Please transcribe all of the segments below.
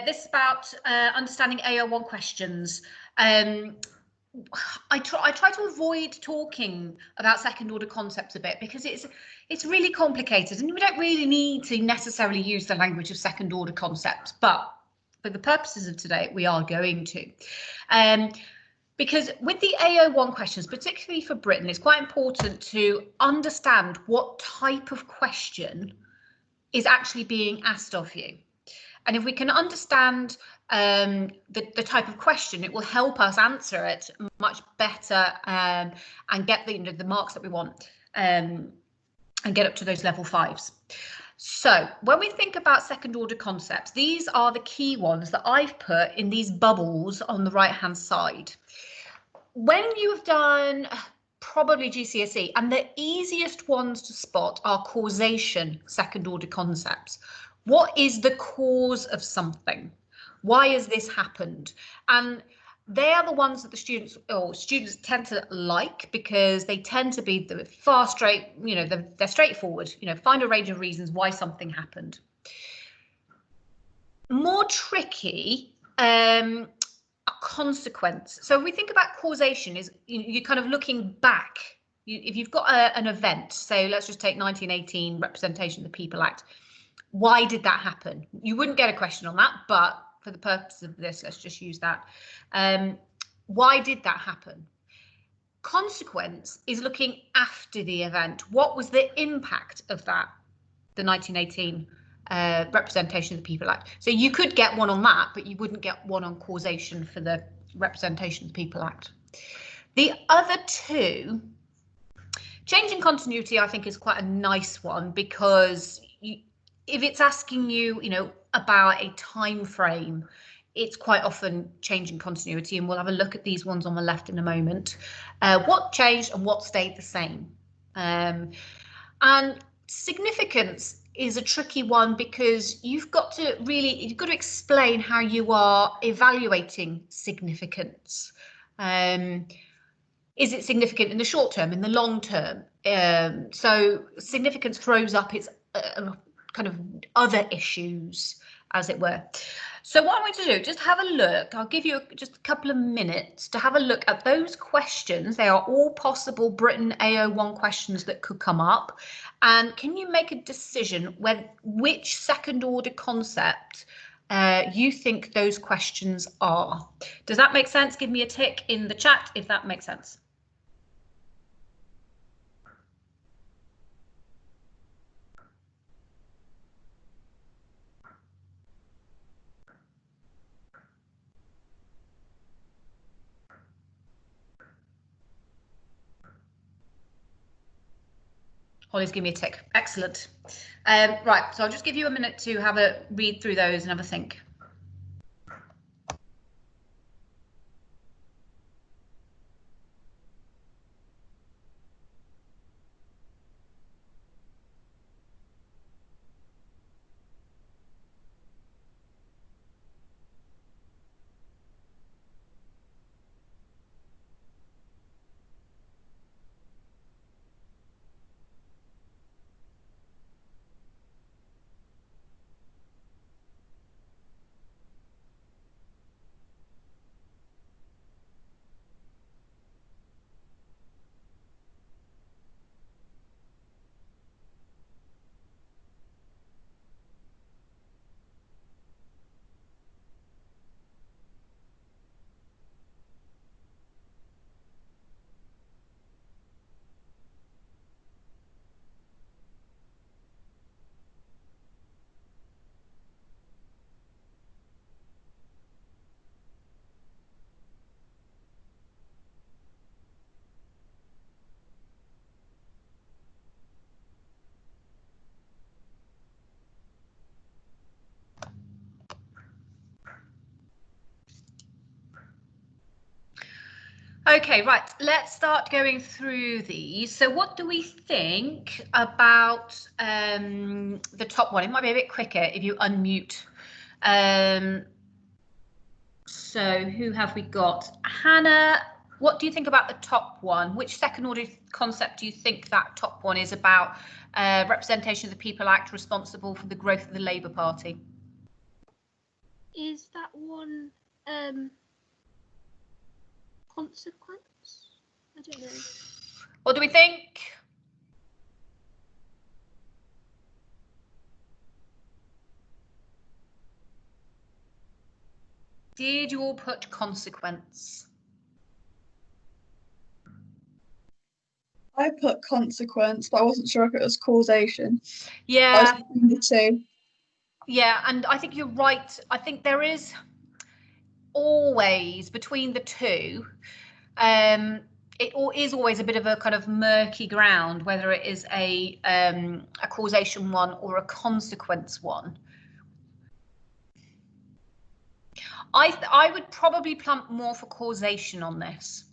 This is about understanding AO1 questions. I try to avoid talking about second order concepts a bit because it's really complicated and we don't really need to necessarily use the language of second order concepts, but for the purposes of today we are going to. Because with the AO1 questions, particularly for Britain, it's quite important to understand what type of question is actually being asked of you. And if we can understand the type of question, it will help us answer it much better and get the marks that we want and get up to those level 5s. So when we think about second order concepts, these are the key ones that I've put in these bubbles on the right hand side. When you've done probably GCSE, and the easiest ones to spot are causation second order concepts. What is the cause of something? Why has this happened? And they are the ones that the students tend to like because they tend to be the far straight, they're straightforward, find a range of reasons why something happened. More tricky, consequence. So we think about causation is you're kind of looking back. If you've got an event, say let's just take 1918 Representation of the People Act. Why did that happen? You wouldn't get a question on that, but for the purpose of this, let's just use that. Why did that happen? Consequence is looking after the event. What was the impact of that? The 1918 Representation of the People Act. So you could get one on that, but you wouldn't get one on causation for the Representation of the People Act. The other two, changing continuity, I think is quite a nice one because if it's asking you, about a time frame, it's quite often changing continuity, and we'll have a look at these ones on the left in a moment. What changed and what stayed the same? And significance is a tricky one because you've got to explain how you are evaluating significance. Is it significant in the short term, in the long term? So significance throws up its kind of other issues, as it were. So what I'm going to do, just have a look. I'll give you just a couple of minutes to have a look at those questions. They are all possible Britain AO1 questions that could come up. And can you make a decision which second order concept you think those questions are? Does that make sense? Give me a tick in the chat if that makes sense. Holly's give me a tick. Excellent. Right, so I'll just give you a minute to have a read through those and have a think. Okay, right, let's start going through these. So what do we think about the top one? It might be a bit quicker if you unmute. So who have we got? Hannah, what do you think about the top one? Which second order concept do you think that top one is about? Representation of the People Act responsible for the growth of the Labour Party. Is that one consequence? I don't know. What do we think? Did you all put consequence? I put consequence, but I wasn't sure if it was causation. Yeah. I was the two. Yeah, and I think you're right. I think there is always between the two, it is always a bit of a kind of murky ground, whether it is a causation one or a consequence one. I would probably plump more for causation on this,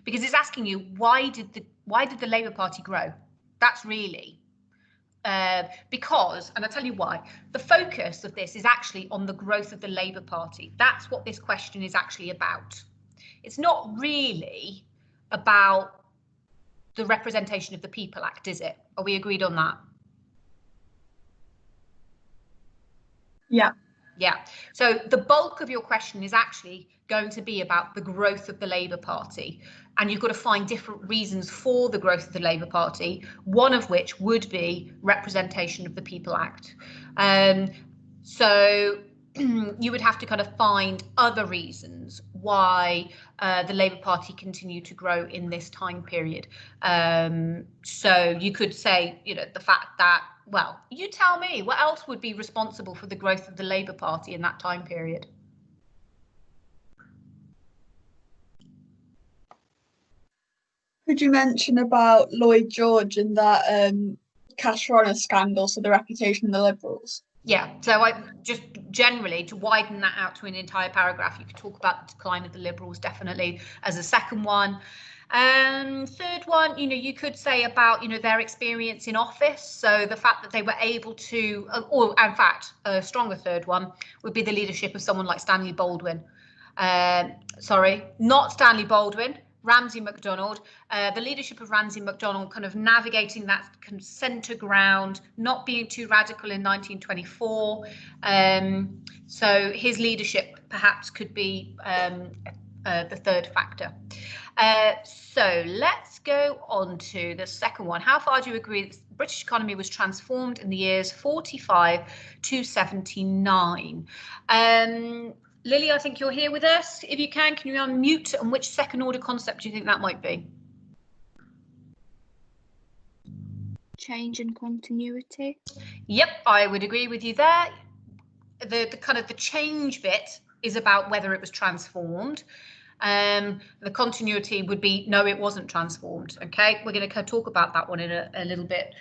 because it's asking you why did the Labour Party grow? That's really because, and I'll tell you why, the focus of this is actually on the growth of the Labour Party. That's what this question is actually about. It's not really about the Representation of the People Act, is it? Are we agreed on that? Yeah. Yeah. So the bulk of your question is actually going to be about the growth of the Labour Party. And you've got to find different reasons for the growth of the Labour Party, one of which would be Representation of the People Act. So you would have to kind of find other reasons why the Labour Party continued to grow in this time period. So you could say, you know, the fact that, well, you tell me, what else would be responsible for the growth of the Labour Party in that time period? Could you mention about Lloyd George and that cash runner scandal, so the reputation of the Liberals? Yeah, so I just generally, to widen that out to an entire paragraph, you could talk about the decline of the Liberals definitely as a second one. Third one, you know, you could say about, you know, their experience in office. So the fact that they were able to, or in fact, a stronger third one would be the leadership of someone like Stanley Baldwin. Sorry, not Stanley Baldwin, Ramsay MacDonald, the leadership of Ramsay MacDonald, kind of navigating that centre ground, not being too radical in 1924. So his leadership perhaps could be the third factor. So let's go on to the second one. How far do you agree that the British economy was transformed in the years 45 to 79? Lily, I think you're here with us. If you can you unmute, and which second order concept do you think that might be? Change and continuity. Yep, I would agree with you there. The kind of the change bit is about whether it was transformed. The continuity would be no, it wasn't transformed. Okay, we're going to talk about that one in a little bit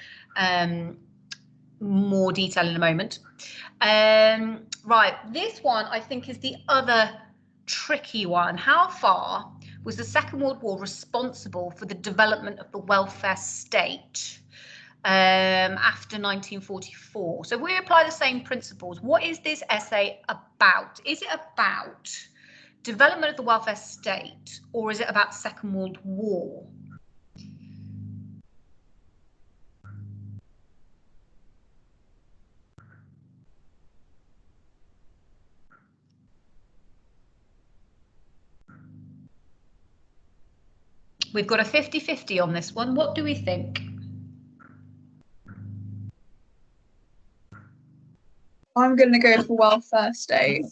more detail in a moment. Right, this one I think is the other tricky one. How far was the Second World War responsible for the development of the welfare state after 1944? So we apply the same principles. What is this essay about? Is it about development of the welfare state, or is it about the Second World War? We've got a 50-50 on this one. What do we think? I'm going to go for welfare state.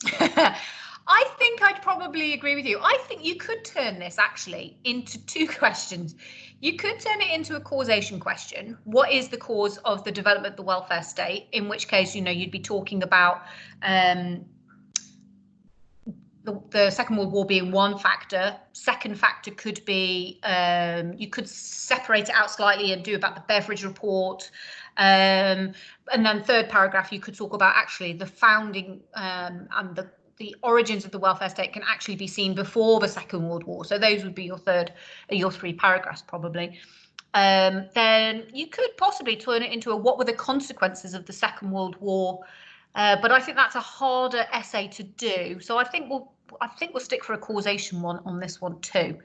I think I'd probably agree with you. I think you could turn this actually into two questions. You could turn it into a causation question. What is the cause of the development of the welfare state? In which case, you know, you'd be talking about the Second World War being one factor. Second factor could be, you could separate it out slightly and do about the Beveridge report. And then third paragraph, you could talk about actually the founding and the origins of the welfare state can actually be seen before the Second World War. So those would be your three paragraphs probably. Then you could possibly turn it into a what were the consequences of the Second World War. But I think that's a harder essay to do. So I think we'll stick for a causation one on this one too.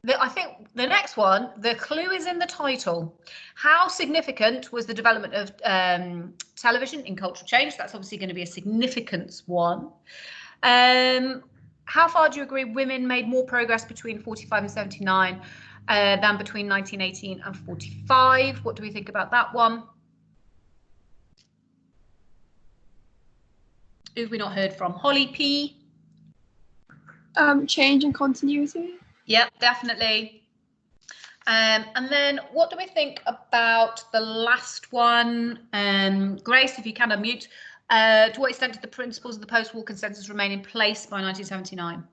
I think the next one, the clue is in the title. How significant was the development of television in cultural change? That's obviously going to be a significance one. How far do you agree women made more progress between 45 and 79 than between 1918 and 45? What do we think about that one? Who have we not heard from? Holly P. Change and continuity. Yep, definitely. And then what do we think about the last one? Grace, if you can unmute. To what extent did the principles of the post-war consensus remain in place by 1979?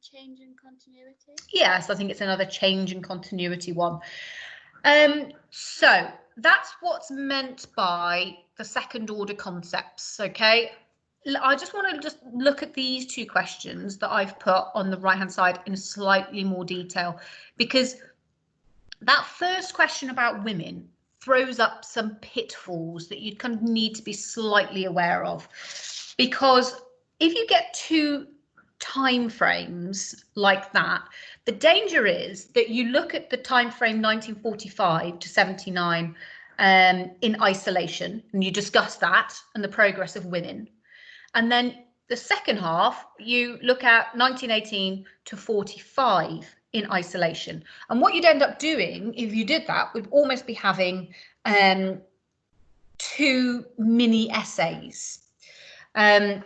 Change and continuity. Yes, I think it's another change and continuity one. So that's what's meant by the second order concepts, okay? I just want to just look at these two questions that I've put on the right-hand side in slightly more detail, because that first question about women throws up some pitfalls that you kind of need to be slightly aware of, because if you get two time frames like that, the danger is that you look at the time frame 1945 to 79 in isolation, and you discuss that and the progress of women. And then the second half, you look at 1918 to 45 in isolation. And what you'd end up doing if you did that would almost be having two mini essays. And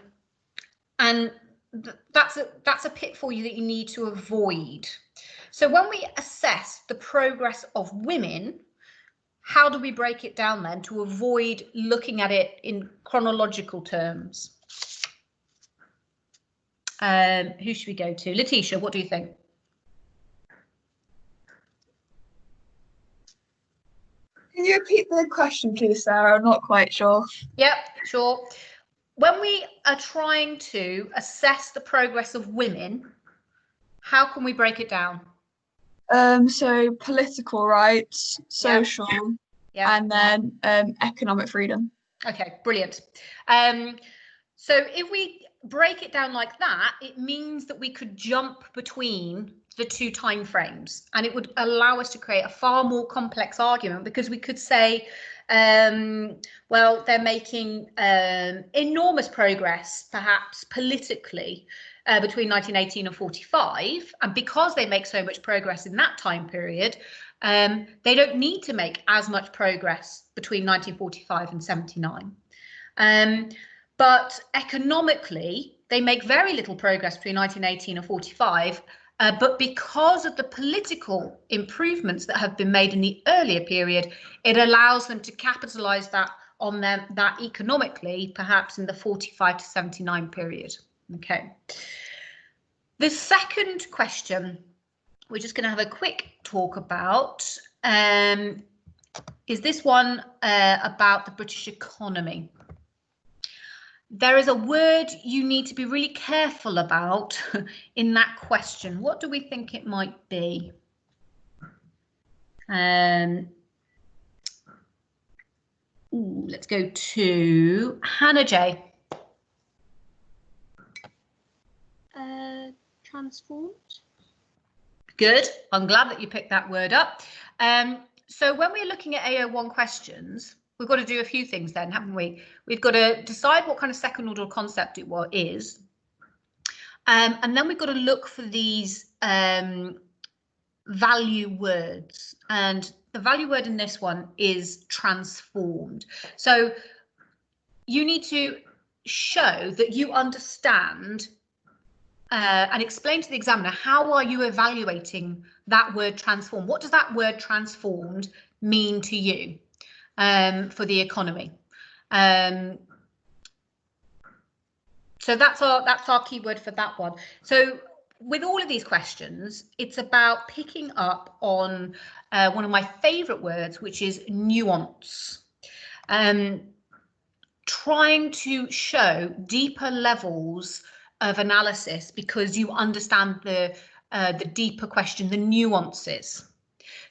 that's a pitfall that you need to avoid. So when we assess the progress of women, how do we break it down then to avoid looking at it in chronological terms? Who should we go to? Letitia, what do you think? Can you repeat the question, please, Sarah? I'm not quite sure. Yep, sure. When we are trying to assess the progress of women, how can we break it down? So political rights, social, and then economic freedom. Okay, brilliant. So if we break it down like that, it means that we could jump between the two time frames, and it would allow us to create a far more complex argument, because we could say, well, they're making enormous progress, perhaps politically, between 1918 and 45, and because they make so much progress in that time period, they don't need to make as much progress between 1945 and 79. But economically, they make very little progress between 1918 and 45, but because of the political improvements that have been made in the earlier period, it allows them to capitalize that on them, that economically, perhaps in the 45 to 79 period. Okay. The second question we're just going to have a quick talk about is this one about the British economy. There is a word you need to be really careful about in that question. What do we think it might be? Let's go to Hannah J. Transformed. Good. I'm glad that you picked that word up. So when we're looking at AO1 questions, we've got to do a few things then, haven't we? We've got to decide what kind of second order concept it is. And then we've got to look for these value words. And the value word in this one is transformed. So you need to show that you understand and explain to the examiner, how are you evaluating that word transformed? What does that word transformed mean to you? For the economy. So that's our keyword for that one. So with all of these questions, it's about picking up on one of my favorite words, which is nuance. Trying to show deeper levels of analysis because you understand the deeper question, the nuances.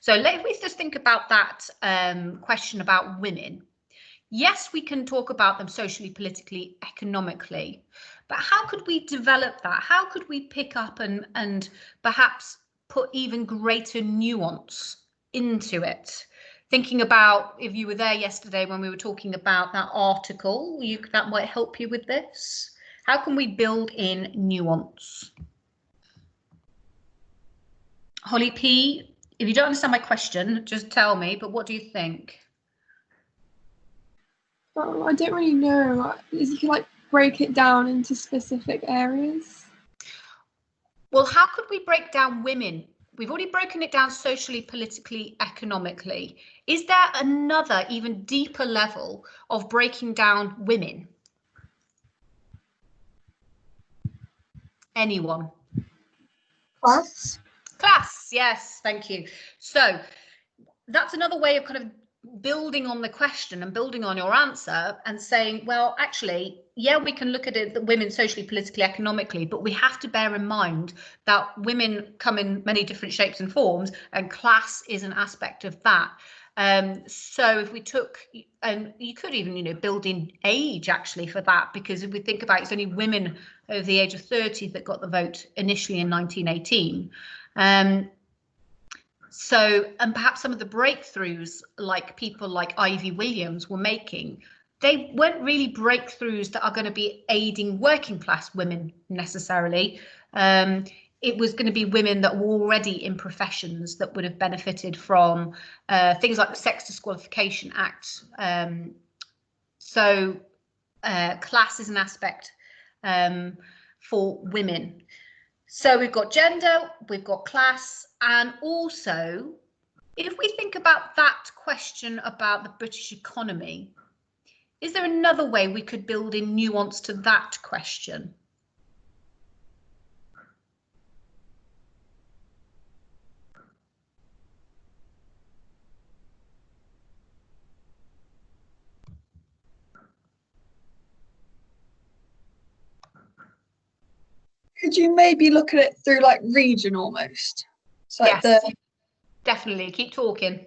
So let's just think about that question about women. Yes, we can talk about them socially, politically, economically, but how could we develop that? How could we pick up and perhaps put even greater nuance into it. Thinking about, if you were there yesterday when we were talking about that article, that might help you with this. How can we build in nuance? Holly P, if you don't understand my question, just tell me, but what do you think? Oh, I don't really know. You can like break it down into specific areas. Well, how could we break down women? We've already broken it down socially, politically, economically. Is there another even deeper level of breaking down women? Anyone? Class. Class, yes, thank you. So that's another way of kind of building on the question and building on your answer and saying, well, actually, yeah, we can look at it, the women socially, politically, economically, but we have to bear in mind that women come in many different shapes and forms, and class is an aspect of that. So if we took, and you could even, build in age actually for that, because if we think about it, it's only women over the age of 30 that got the vote initially in 1918. So, and perhaps some of the breakthroughs, like people like Ivy Williams were making, they weren't really breakthroughs that are going to be aiding working class women necessarily. It was going to be women that were already in professions that would have benefited from things like the Sex Disqualification Act. So class is an aspect for women. So we've got gender, we've got class, and also, if we think about that question about the British economy, is there another way we could build in nuance to that question? Could you maybe look at it through like region almost? So Yes, definitely. Keep talking.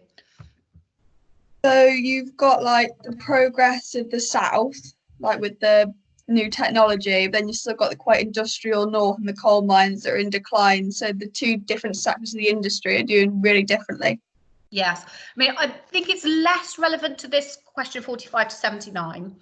So you've got like the progress of the south, like with the new technology, but then you've still got the quite industrial north and the coal mines that are in decline. So the two different sectors of the industry are doing really differently. Yes, I mean, I think it's less relevant to this question 45 to 79.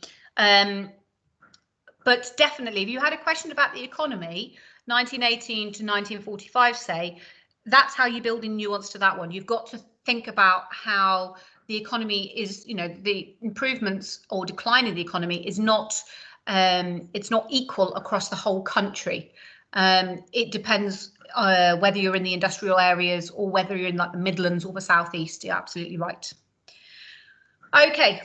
But definitely, if you had a question about the economy, 1918 to 1945, say, that's how you build in nuance to that one. You've got to think about how the economy is, the improvements or decline in the economy is not, it's not equal across the whole country. It depends whether you're in the industrial areas or whether you're in like the Midlands or the Southeast. You're absolutely right. Okay.